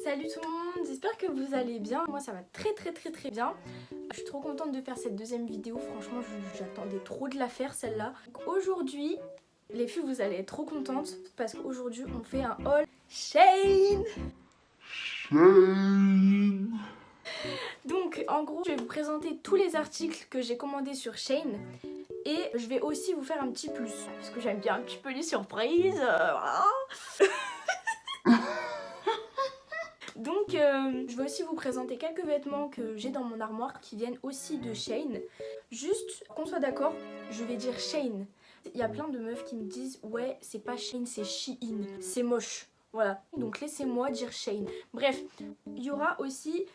Salut tout le monde, j'espère que vous allez bien. Moi ça va très bien. Je suis trop contente de faire cette deuxième vidéo, franchement j'attendais trop de la faire celle-là. Aujourd'hui, les filles vous allez être trop contentes parce qu'aujourd'hui on fait un haul Shein. Donc en gros je vais vous présenter tous les articles que j'ai commandés sur Shein. Et je vais aussi vous faire un petit plus parce que j'aime bien un petit peu les surprises. Voilà. Donc je vais aussi vous présenter quelques vêtements que j'ai dans mon armoire qui viennent aussi de Shein. Juste qu'on soit d'accord, je vais dire Shein. Il y a plein de meufs qui me disent ouais c'est pas Shein c'est Shein, c'est moche. Voilà, donc laissez-moi dire Shein. Bref, il y aura aussi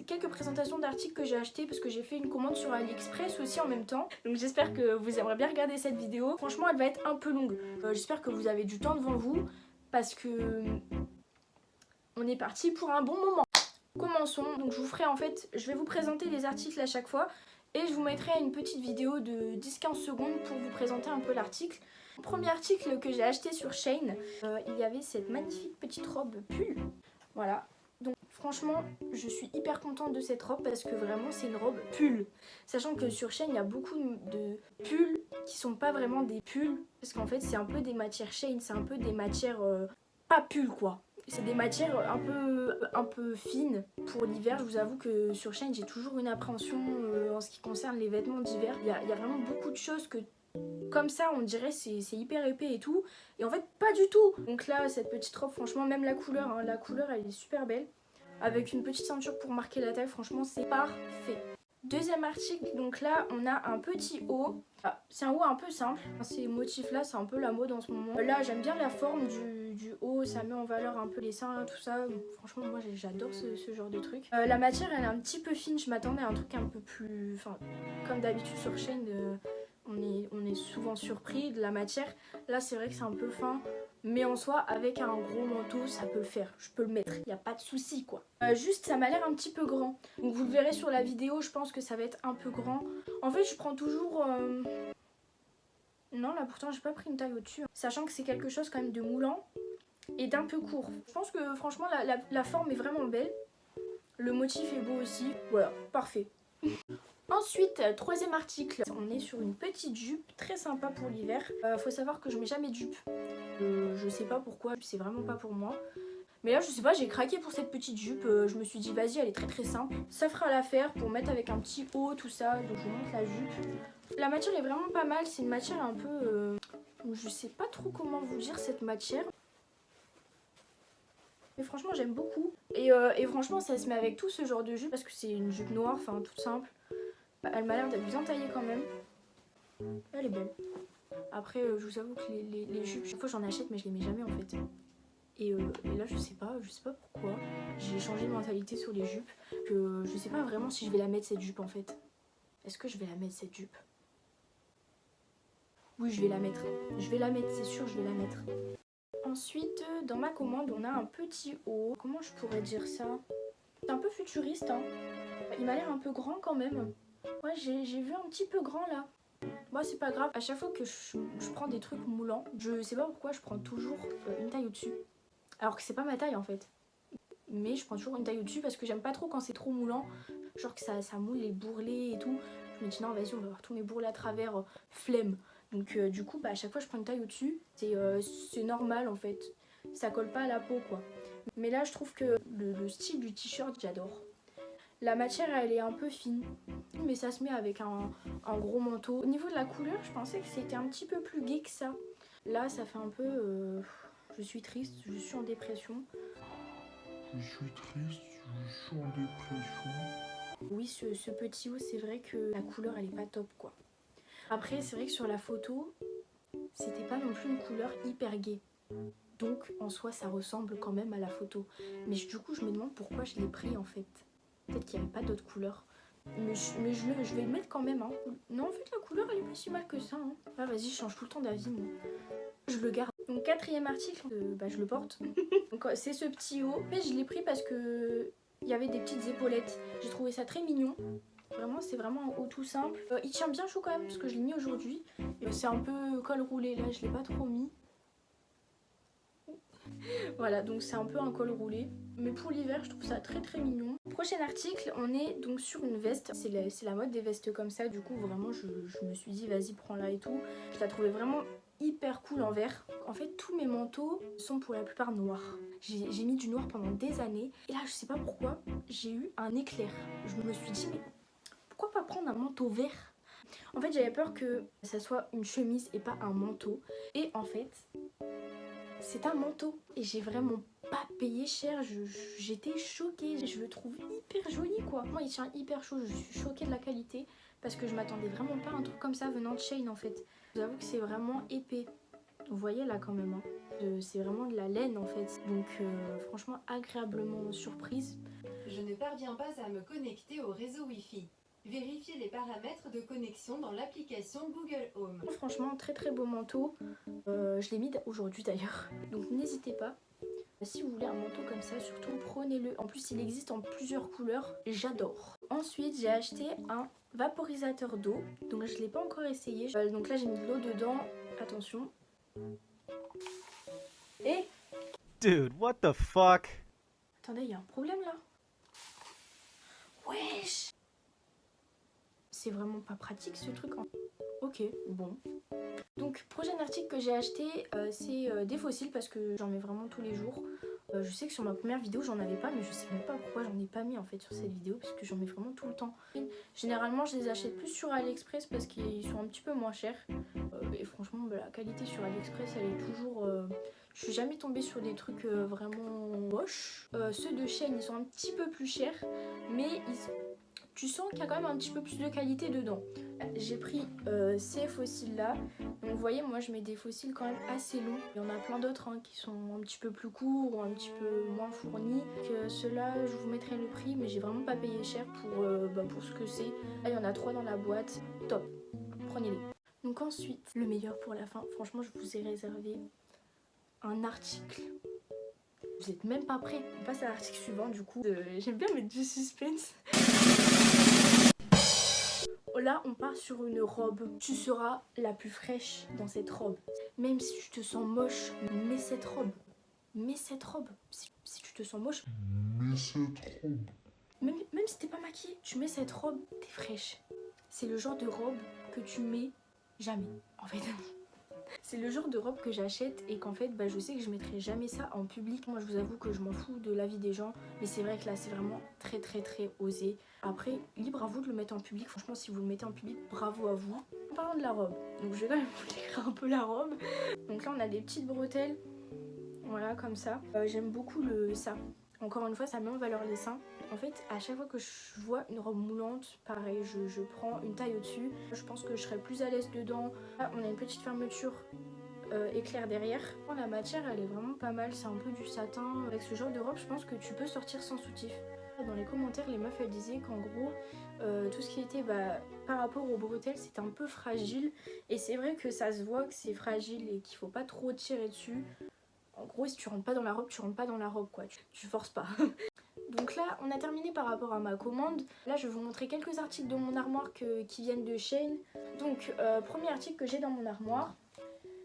quelques présentations d'articles que j'ai achetés parce que j'ai fait une commande sur AliExpress aussi en même temps. Donc j'espère que vous aimeriez bien regarder cette vidéo. Franchement elle va être un peu longue. J'espère que vous avez du temps devant vous parce que on est parti pour un bon moment. Commençons. Donc je vous ferai je vais vous présenter les articles à chaque fois et je vous mettrai une petite vidéo de 10-15 secondes pour vous présenter un peu l'article. Premier article que j'ai acheté sur Shein, il y avait cette magnifique petite robe pull. Voilà. Donc franchement, je suis hyper contente de cette robe parce que vraiment c'est une robe pull. Sachant que sur Shein, il y a beaucoup de pulls qui sont pas vraiment des pulls parce qu'en fait c'est un peu des matières Shein, c'est un peu des matières pas pull quoi. C'est des matières un peu fines pour l'hiver. Je vous avoue que sur Shein, j'ai toujours une appréhension en ce qui concerne les vêtements d'hiver. Il y a vraiment beaucoup de choses que, comme ça, on dirait c'est hyper épais et tout. Et en fait, pas du tout. Donc là, cette petite robe, franchement, même la couleur, la couleur, elle est super belle. Avec une petite ceinture pour marquer la taille, franchement, c'est parfait. Deuxième article, donc là, on a un petit haut. Ah, c'est un haut un peu simple. Ces motifs-là, c'est un peu la mode en ce moment. Là, j'aime bien la forme du haut. Ça met en valeur un peu les seins, tout ça. Donc, franchement, moi, j'adore ce genre de truc. La matière, elle est un petit peu fine. Je m'attendais à un truc un peu plus... Enfin, comme d'habitude sur Shein, on est souvent surpris de la matière. Là, c'est vrai que c'est un peu fin. Mais en soi, avec un gros manteau, ça peut le faire. Je peux le mettre. Il n'y a pas de souci, quoi. Juste, ça m'a l'air un petit peu grand. Donc, vous le verrez sur la vidéo. Je pense que ça va être un peu grand. En fait, je prends toujours... Non, là, pourtant, j'ai pas pris une taille au-dessus. Sachant que c'est quelque chose quand même de moulant et d'un peu court. Je pense que, franchement, la forme est vraiment belle. Le motif est beau aussi. Voilà, parfait. Ensuite, troisième article, on est sur une petite jupe très sympa pour l'hiver. Faut savoir que je mets jamais de jupe. Je sais pas pourquoi, c'est vraiment pas pour moi. Mais là je sais pas, j'ai craqué pour cette petite jupe. Je me suis dit vas-y, elle est très simple. Ça fera l'affaire pour mettre avec un petit haut, tout ça. Donc je vous montre la jupe. La matière est vraiment pas mal, c'est une matière un peu... je sais pas trop comment vous dire cette matière. Mais franchement j'aime beaucoup. Et franchement ça se met avec tout ce genre de jupe parce que c'est une jupe noire, enfin toute simple. Elle m'a l'air d'être bien taillée quand même. Elle est belle. Après, je vous avoue que les jupes, chaque fois j'en achète mais je les mets jamais en fait. Et là je sais pas pourquoi. J'ai changé de mentalité sur les jupes. Je sais pas vraiment si je vais la mettre cette jupe en fait. Est-ce que je vais la mettre cette jupe? Oui je vais la mettre. Je vais la mettre, c'est sûr je vais la mettre. Ensuite, dans ma commande, on a un petit haut. Comment je pourrais dire ça? C'est un peu futuriste hein. Il m'a l'air un peu grand quand même. Ouais, j'ai vu un petit peu grand là. Moi c'est pas grave, à chaque fois que je prends des trucs moulants, je sais pas pourquoi je prends toujours une taille au-dessus. Alors que c'est pas ma taille en fait. Mais je prends toujours une taille au-dessus parce que j'aime pas trop quand c'est trop moulant. Genre que ça moule les bourrelets et tout. Je me dis non vas-y on va avoir tous mes bourrelets à travers, flemme. Donc du coup à chaque fois je prends une taille au-dessus. C'est normal en fait. Ça colle pas à la peau quoi. Mais là je trouve que le style du t-shirt j'adore. La matière elle est un peu fine, mais ça se met avec un gros manteau. Au niveau de la couleur, je pensais que c'était un petit peu plus gai que ça. Là, ça fait un peu... je suis triste, je suis en dépression. Je suis triste, je suis en dépression. Oui, ce petit haut, c'est vrai que la couleur elle est pas top quoi. Après, c'est vrai que sur la photo, c'était pas non plus une couleur hyper gaie. Donc en soi, ça ressemble quand même à la photo. Mais du coup, je me demande pourquoi je l'ai pris en fait. Peut-être qu'il n'y avait pas d'autres couleurs. Mais je vais le mettre quand même. Hein. Non, en fait, la couleur, elle est pas si mal que ça. Hein. Ah, vas-y, je change tout le temps d'avis, moi. Je le garde. Donc, quatrième article, je le porte. Donc, c'est ce petit haut. Mais je l'ai pris parce que il y avait des petites épaulettes. J'ai trouvé ça très mignon. Vraiment, c'est vraiment un haut tout simple. Il tient bien chaud quand même, parce que je l'ai mis aujourd'hui. C'est un peu col roulé, là, je l'ai pas trop mis. Voilà, donc c'est un peu un col roulé. Mais pour l'hiver, je trouve ça très très mignon. Prochain article, on est donc sur une veste. C'est la mode des vestes comme ça. Du coup, vraiment, je me suis dit, vas-y, prends-la et tout. Je la trouvais vraiment hyper cool en vert. En fait, tous mes manteaux sont pour la plupart noirs. J'ai mis du noir pendant des années. Et là, je sais pas pourquoi, j'ai eu un éclair. Je me suis dit, mais pourquoi pas prendre un manteau vert? En fait, j'avais peur que ça soit une chemise et pas un manteau. Et en fait, c'est un manteau. Et j'ai vraiment pas payé cher. J'étais choquée. Je le trouve hyper joli, quoi. Moi, il tient hyper chaud. Je suis choquée de la qualité. Parce que je m'attendais vraiment pas à un truc comme ça venant de Shein, en fait. Je vous avoue que c'est vraiment épais. Vous voyez là, quand même. Hein. C'est vraiment de la laine, en fait. Donc, franchement, agréablement surprise. Je ne parviens pas à me connecter au réseau Wi-Fi. Vérifiez les paramètres de connexion dans l'application Google Home. Franchement, très très beau manteau. Je l'ai mis aujourd'hui d'ailleurs. Donc n'hésitez pas. Si vous voulez un manteau comme ça, surtout prenez-le. En plus, il existe en plusieurs couleurs. J'adore. Ensuite, j'ai acheté un vaporisateur d'eau. Donc je ne l'ai pas encore essayé. Donc là, j'ai mis de l'eau dedans. Attention. Et... Dude, what the fuck? Attendez, il y a un problème là. Wesh! C'est vraiment pas pratique ce truc. Ok, bon. Donc, prochain article que j'ai acheté, c'est des fossiles parce que j'en mets vraiment tous les jours. Je sais que sur ma première vidéo, j'en avais pas, mais je sais même pas pourquoi j'en ai pas mis en fait sur cette vidéo parce que j'en mets vraiment tout le temps. Généralement, je les achète plus sur AliExpress parce qu'ils sont un petit peu moins chers. Et franchement, la qualité sur AliExpress, elle est toujours... Je suis jamais tombée sur des trucs vraiment moches. Ceux de Shein, ils sont un petit peu plus chers, mais tu sens qu'il y a quand même un petit peu plus de qualité dedans. J'ai pris ces fossiles là. Donc vous voyez, moi je mets des fossiles quand même assez longs. Il y en a plein d'autres hein, qui sont un petit peu plus courts ou un petit peu moins fournis. Ceux-là, je vous mettrai le prix, mais j'ai vraiment pas payé cher pour ce que c'est. Là, il y en a 3 dans la boîte. Top, prenez-les. Donc ensuite, le meilleur pour la fin. Franchement, je vous ai réservé un article. Vous êtes même pas prêts. On passe à l'article suivant du coup. J'aime bien mettre du suspense. Là, on part sur une robe. Tu seras la plus fraîche dans cette robe. Même si tu te sens moche, mets cette robe. Mets cette robe. Si tu te sens moche, Mais cette robe. même si t'es pas maquillée, tu mets cette robe, t'es fraîche. C'est le genre de robe que tu mets jamais, en fait. C'est le genre de robe que j'achète et qu'en fait je sais que je mettrai jamais ça en public. Moi je vous avoue que je m'en fous de l'avis des gens, mais c'est vrai que là c'est vraiment très très très osé. Après, libre à vous de le mettre en public. Franchement, si vous le mettez en public, bravo à vous. En parlant de la robe, donc je vais quand même vous décrire un peu la robe. Donc là on a des petites bretelles, voilà comme ça. J'aime beaucoup ça. Encore une fois, ça met en valeur les seins. En fait, à chaque fois que je vois une robe moulante, pareil, je prends une taille au-dessus. Je pense que je serai plus à l'aise dedans. Là, on a une petite fermeture éclair derrière. La matière, elle est vraiment pas mal. C'est un peu du satin. Avec ce genre de robe, je pense que tu peux sortir sans soutif. Dans les commentaires, les meufs, elles disaient qu'en gros, tout ce qui était par rapport aux bretelles, c'était un peu fragile. Et c'est vrai que ça se voit que c'est fragile et qu'il faut pas trop tirer dessus. En gros, si tu rentres pas dans la robe, tu rentres pas dans la robe, quoi. Tu forces pas. Donc là, on a terminé par rapport à ma commande. Là, je vais vous montrer quelques articles de mon armoire qui viennent de Shein. Donc, premier article que j'ai dans mon armoire,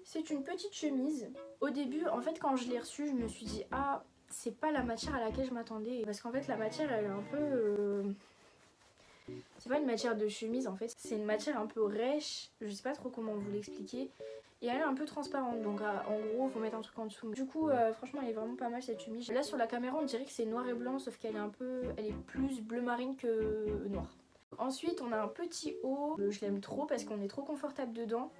c'est une petite chemise. Au début, en fait, quand je l'ai reçue, je me suis dit, ah, c'est pas la matière à laquelle je m'attendais. Parce qu'en fait, la matière, elle est un peu... C'est pas une matière de chemise, en fait. C'est une matière un peu rêche. Je sais pas trop comment vous l'expliquer. Et elle est un peu transparente, donc en gros faut mettre un truc en dessous. Du coup franchement elle est vraiment pas mal cette chemise. Là sur la caméra on dirait que c'est noir et blanc, sauf qu'elle est elle est plus bleu marine que noir. Ensuite on a un petit haut, je l'aime trop parce qu'on est trop confortable dedans.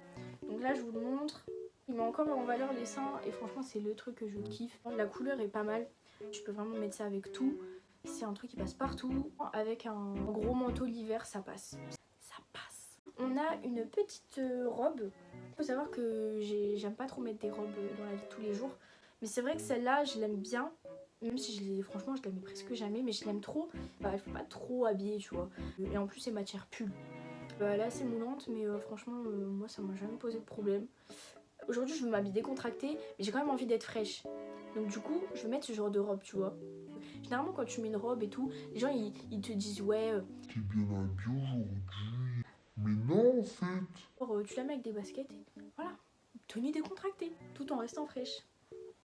Donc là je vous le montre. Il met encore en valeur les seins et franchement c'est le truc que je kiffe. La couleur est pas mal, tu peux vraiment mettre ça avec tout. C'est un truc qui passe partout. Avec un gros manteau l'hiver ça passe. Ça passe. On a une petite robe. Il faut savoir que j'aime pas trop mettre des robes dans la vie de tous les jours. Mais c'est vrai que celle-là, je l'aime bien. Même si franchement, je la mets presque jamais. Mais je l'aime trop. Elle fait pas trop habiller, tu vois. Et en plus, c'est matière pull. Elle est assez moulante. Mais franchement, moi, ça m'a jamais posé de problème. Aujourd'hui, je veux m'habiller décontractée. Mais j'ai quand même envie d'être fraîche. Donc du coup, je vais mettre ce genre de robe, tu vois. Généralement, quand tu mets une robe et tout, les gens, ils te disent, ouais... T'es bien habillée aujourd'hui. Mais non, en fait. Tu la mets avec des baskets et voilà, tenue décontractée, tout en restant fraîche.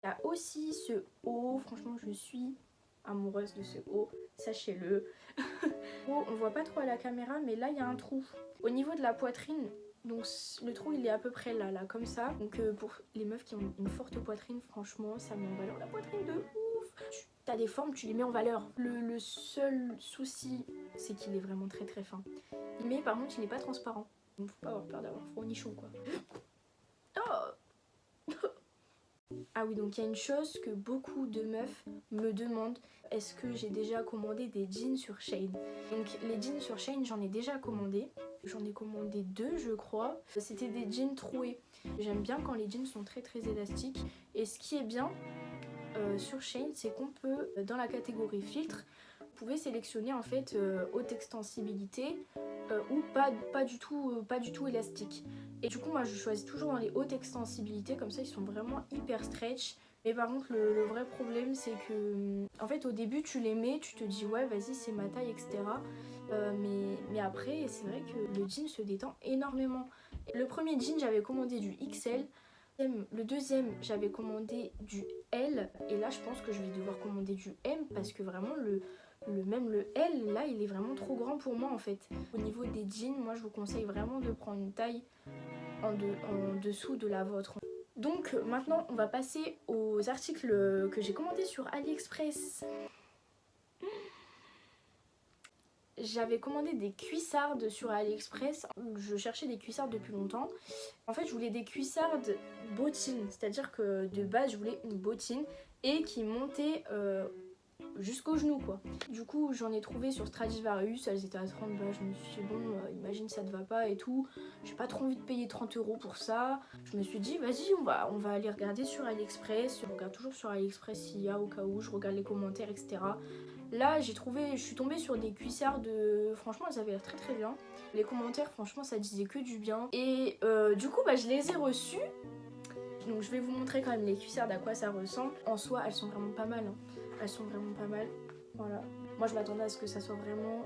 Il y a aussi ce haut, franchement je suis amoureuse de ce haut, sachez-le. Oh, on voit pas trop à la caméra mais là il y a un trou. Au niveau de la poitrine, donc le trou il est à peu près là, comme ça. Donc pour les meufs qui ont une forte poitrine, franchement ça met en valeur la poitrine de ouf. T'as des formes, tu les mets en valeur. Le seul souci c'est qu'il est vraiment très très fin. Mais par contre il est pas transparent. Donc faut pas avoir peur d'avoir froid au nichon quoi. Oh. Ah oui, donc il y a une chose que beaucoup de meufs me demandent, est-ce que j'ai déjà commandé des jeans sur Shein? Donc les jeans sur Shein, j'en ai déjà commandé. J'en ai commandé 2 je crois. C'était des jeans troués. J'aime bien quand les jeans sont très très élastiques. Et ce qui est bien sur Shein, c'est qu'on peut, dans la catégorie filtre, vous pouvez sélectionner en fait haute extensibilité ou pas du tout élastique. Et du coup moi je choisis toujours dans les hautes extensibilités, comme ça ils sont vraiment hyper stretch. Mais par contre le vrai problème c'est que en fait au début tu les mets, tu te dis ouais vas-y c'est ma taille etc. Mais après c'est vrai que le jean se détend énormément. Le premier jean j'avais commandé du XL. Le deuxième j'avais commandé du L. Et là je pense que je vais devoir commander du M parce que vraiment même le L là il est vraiment trop grand pour moi en fait. Au niveau des jeans, moi je vous conseille vraiment de prendre une taille en dessous de la vôtre. Donc maintenant on va passer aux articles que j'ai commandés sur AliExpress. J'avais commandé des cuissardes sur AliExpress. Je cherchais des cuissardes depuis longtemps. En fait je voulais des cuissardes bottines, c'est-à-dire que de base je voulais une bottine et qui montait jusqu'au genou quoi. Du coup j'en ai trouvé sur Stradivarius, elles étaient à 30 balles, je me suis dit bon imagine ça te va pas et tout, j'ai pas trop envie de payer 30 € pour ça. Je me suis dit vas-y on va aller regarder sur AliExpress, je regarde toujours sur AliExpress s'il y a au cas où, je regarde les commentaires etc. Là je suis tombée sur des cuissardes, franchement elles avaient l'air très très bien. Les commentaires franchement ça disait que du bien. Et du coup je les ai reçus. Donc je vais vous montrer quand même les cuissardes à quoi ça ressemble. En soi elles sont vraiment pas mal hein. Elles sont vraiment pas mal, voilà. Moi je m'attendais à ce que ça soit vraiment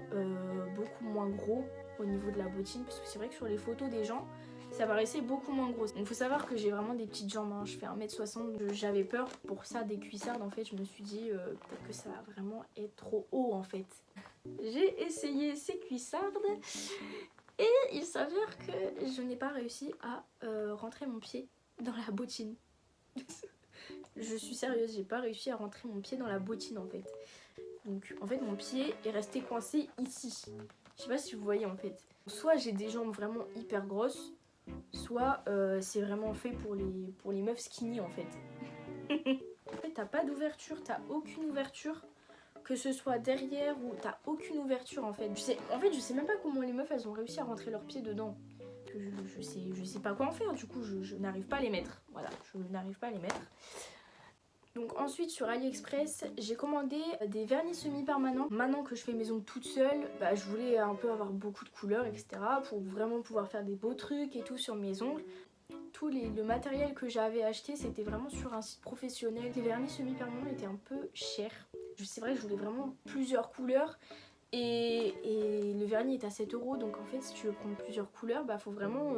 beaucoup moins gros au niveau de la bottine, parce que c'est vrai que sur les photos des gens ça paraissait beaucoup moins gros. Il faut savoir que j'ai vraiment des petites jambes hein. Je fais 1m60, j'avais peur pour ça des cuissardes en fait. Je me suis dit peut-être que ça va vraiment être trop haut en fait. J'ai essayé ces cuissardes et il s'avère que je n'ai pas réussi à rentrer mon pied dans la bottine. Je suis sérieuse, j'ai pas réussi à rentrer mon pied dans la bottine en fait. Donc en fait mon pied est resté coincé ici. Je sais pas si vous voyez en fait. Soit j'ai des jambes vraiment hyper grosses, soit c'est vraiment fait pour les meufs skinny en fait. En fait t'as pas d'ouverture, t'as aucune ouverture. Que ce soit derrière ou t'as aucune ouverture en fait. Je sais même pas comment les meufs elles ont réussi à rentrer leurs pieds dedans. Je sais pas quoi en faire, du coup je n'arrive pas à les mettre. Voilà, je n'arrive pas à les mettre. Donc ensuite sur AliExpress j'ai commandé des vernis semi-permanents. Maintenant que je fais mes ongles toute seule, je voulais un peu avoir beaucoup de couleurs etc. Pour vraiment pouvoir faire des beaux trucs et tout sur mes ongles. Tout le matériel que j'avais acheté c'était vraiment sur un site professionnel. Les vernis semi-permanents étaient un peu chers. C'est vrai que je voulais vraiment plusieurs couleurs. Et le vernis est à 7 € donc en fait si tu veux prendre plusieurs couleurs faut vraiment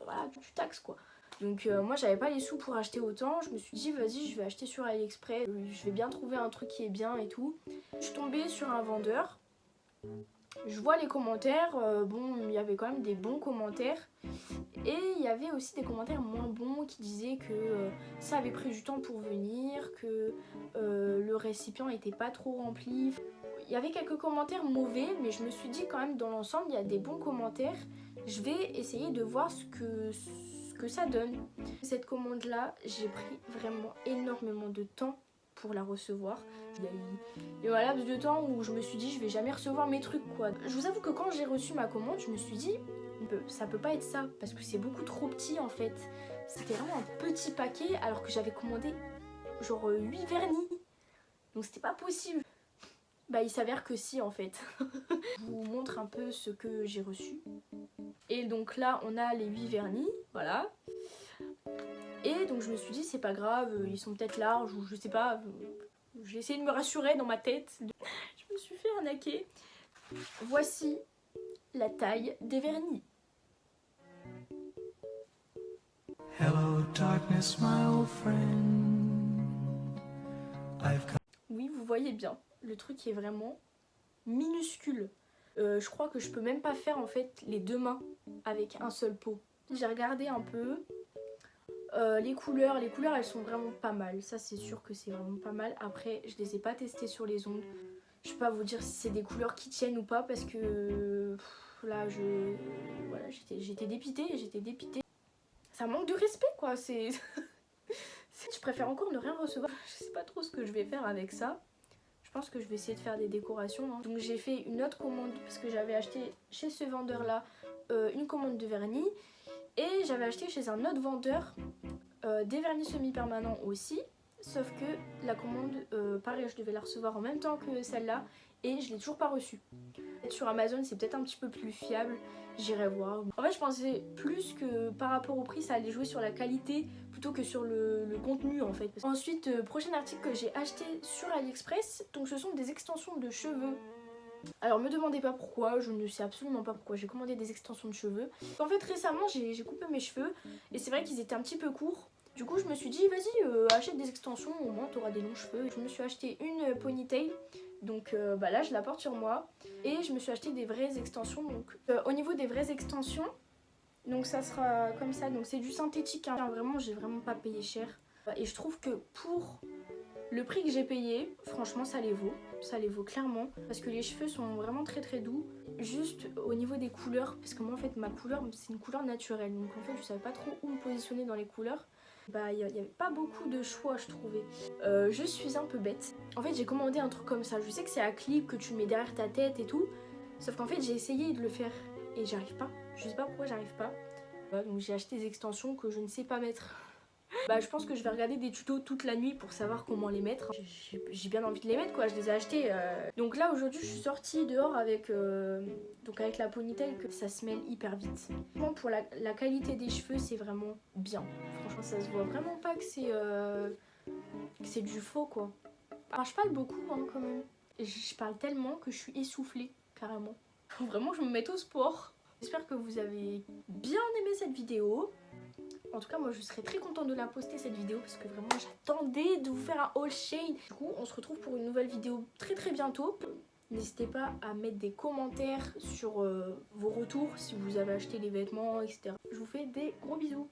voilà, tu taxes quoi. Donc moi j'avais pas les sous pour acheter autant, je me suis dit vas-y je vais acheter sur AliExpress, je vais bien trouver un truc qui est bien et tout. Je suis tombée sur un vendeur, je vois les commentaires, bon il y avait quand même des bons commentaires. Et il y avait aussi des commentaires moins bons qui disaient que ça avait pris du temps pour venir, que le récipient était pas trop rempli. Il y avait quelques commentaires mauvais, mais je me suis dit quand même dans l'ensemble il y a des bons commentaires. Je vais essayer de voir ce que ça donne. Cette commande là, j'ai pris vraiment énormément de temps pour la recevoir. Il y a eu un laps de temps où je me suis dit je vais jamais recevoir mes trucs quoi. Je vous avoue que quand j'ai reçu ma commande, je me suis dit ça peut pas être ça parce que c'est beaucoup trop petit en fait. C'était vraiment un petit paquet alors que j'avais commandé genre 8 vernis. Donc c'était pas possible. Il s'avère que si en fait. Je vous montre un peu ce que j'ai reçu. Et donc là on a les 8 vernis, voilà. Et donc je me suis dit c'est pas grave, ils sont peut-être larges ou je sais pas. J'ai essayé de me rassurer dans ma tête. Je me suis fait arnaquer. Voici la taille des vernis. Hello darkness my old friend. Oui, vous voyez bien, le truc est vraiment minuscule. Je crois que je peux même pas faire en fait les deux mains avec un seul pot. J'ai regardé un peu les couleurs elles sont vraiment pas mal. Ça c'est sûr que c'est vraiment pas mal. Après je les ai pas testées sur les ongles. Je peux pas vous dire si c'est des couleurs qui tiennent ou pas parce que là voilà, j'étais dépitée. Ça manque de respect quoi, c'est... Je préfère encore ne rien recevoir. Je sais pas trop ce que je vais faire avec ça. Je pense que je vais essayer de faire des décorations. Hein. Donc j'ai fait une autre commande parce que j'avais acheté chez ce vendeur là une commande de vernis. Et j'avais acheté chez un autre vendeur des vernis semi-permanents aussi. Sauf que la commande, pareil, je devais la recevoir en même temps que celle-là. Et je l'ai toujours pas reçue. Sur Amazon c'est peut-être un petit peu plus fiable. J'irai voir. En fait je pensais plus que par rapport au prix ça allait jouer sur la qualité plutôt que sur le contenu en fait. Ensuite prochain article que j'ai acheté sur AliExpress. Donc ce sont des extensions de cheveux. Alors me demandez pas pourquoi, je ne sais absolument pas pourquoi j'ai commandé des extensions de cheveux. En fait récemment j'ai coupé mes cheveux et c'est vrai qu'ils étaient un petit peu courts. Du coup je me suis dit vas-y achète des extensions, au moins t'auras des longs cheveux. Je me suis acheté une ponytail. Donc là je la porte sur moi. Et je me suis acheté des vraies extensions. Donc au niveau des vraies extensions, donc ça sera comme ça. Donc c'est du synthétique hein. Vraiment j'ai vraiment pas payé cher. Et je trouve que pour le prix que j'ai payé, franchement ça les vaut. Ça les vaut clairement. Parce que les cheveux sont vraiment très très doux. Juste au niveau des couleurs, parce que moi en fait ma couleur c'est une couleur naturelle. Donc en fait je savais pas trop où me positionner dans les couleurs. Bah il y avait pas beaucoup de choix je trouvais. Je suis un peu bête. En fait j'ai commandé un truc comme ça. Je sais que c'est un clip que tu mets derrière ta tête et tout. Sauf qu'en fait j'ai essayé de le faire et j'arrive pas. Je sais pas pourquoi j'arrive pas. Donc j'ai acheté des extensions que je ne sais pas mettre. Bah je pense que je vais regarder des tutos toute la nuit pour savoir comment les mettre. J'ai bien envie de les mettre quoi, je les ai achetés. Donc là aujourd'hui je suis sortie dehors avec la ponytail que ça se mêle hyper vite. Pour la qualité des cheveux c'est vraiment bien. Franchement ça se voit vraiment pas que c'est du faux quoi. Alors je parle beaucoup hein, quand même. Je parle tellement que je suis essoufflée carrément. Faut vraiment que je me mette au sport. J'espère que vous avez bien aimé cette vidéo. En tout cas moi je serais très contente de la poster cette vidéo parce que vraiment j'attendais de vous faire un haul Shein. Du coup on se retrouve pour une nouvelle vidéo très très bientôt. N'hésitez pas à mettre des commentaires sur vos retours si vous avez acheté les vêtements etc. Je vous fais des gros bisous.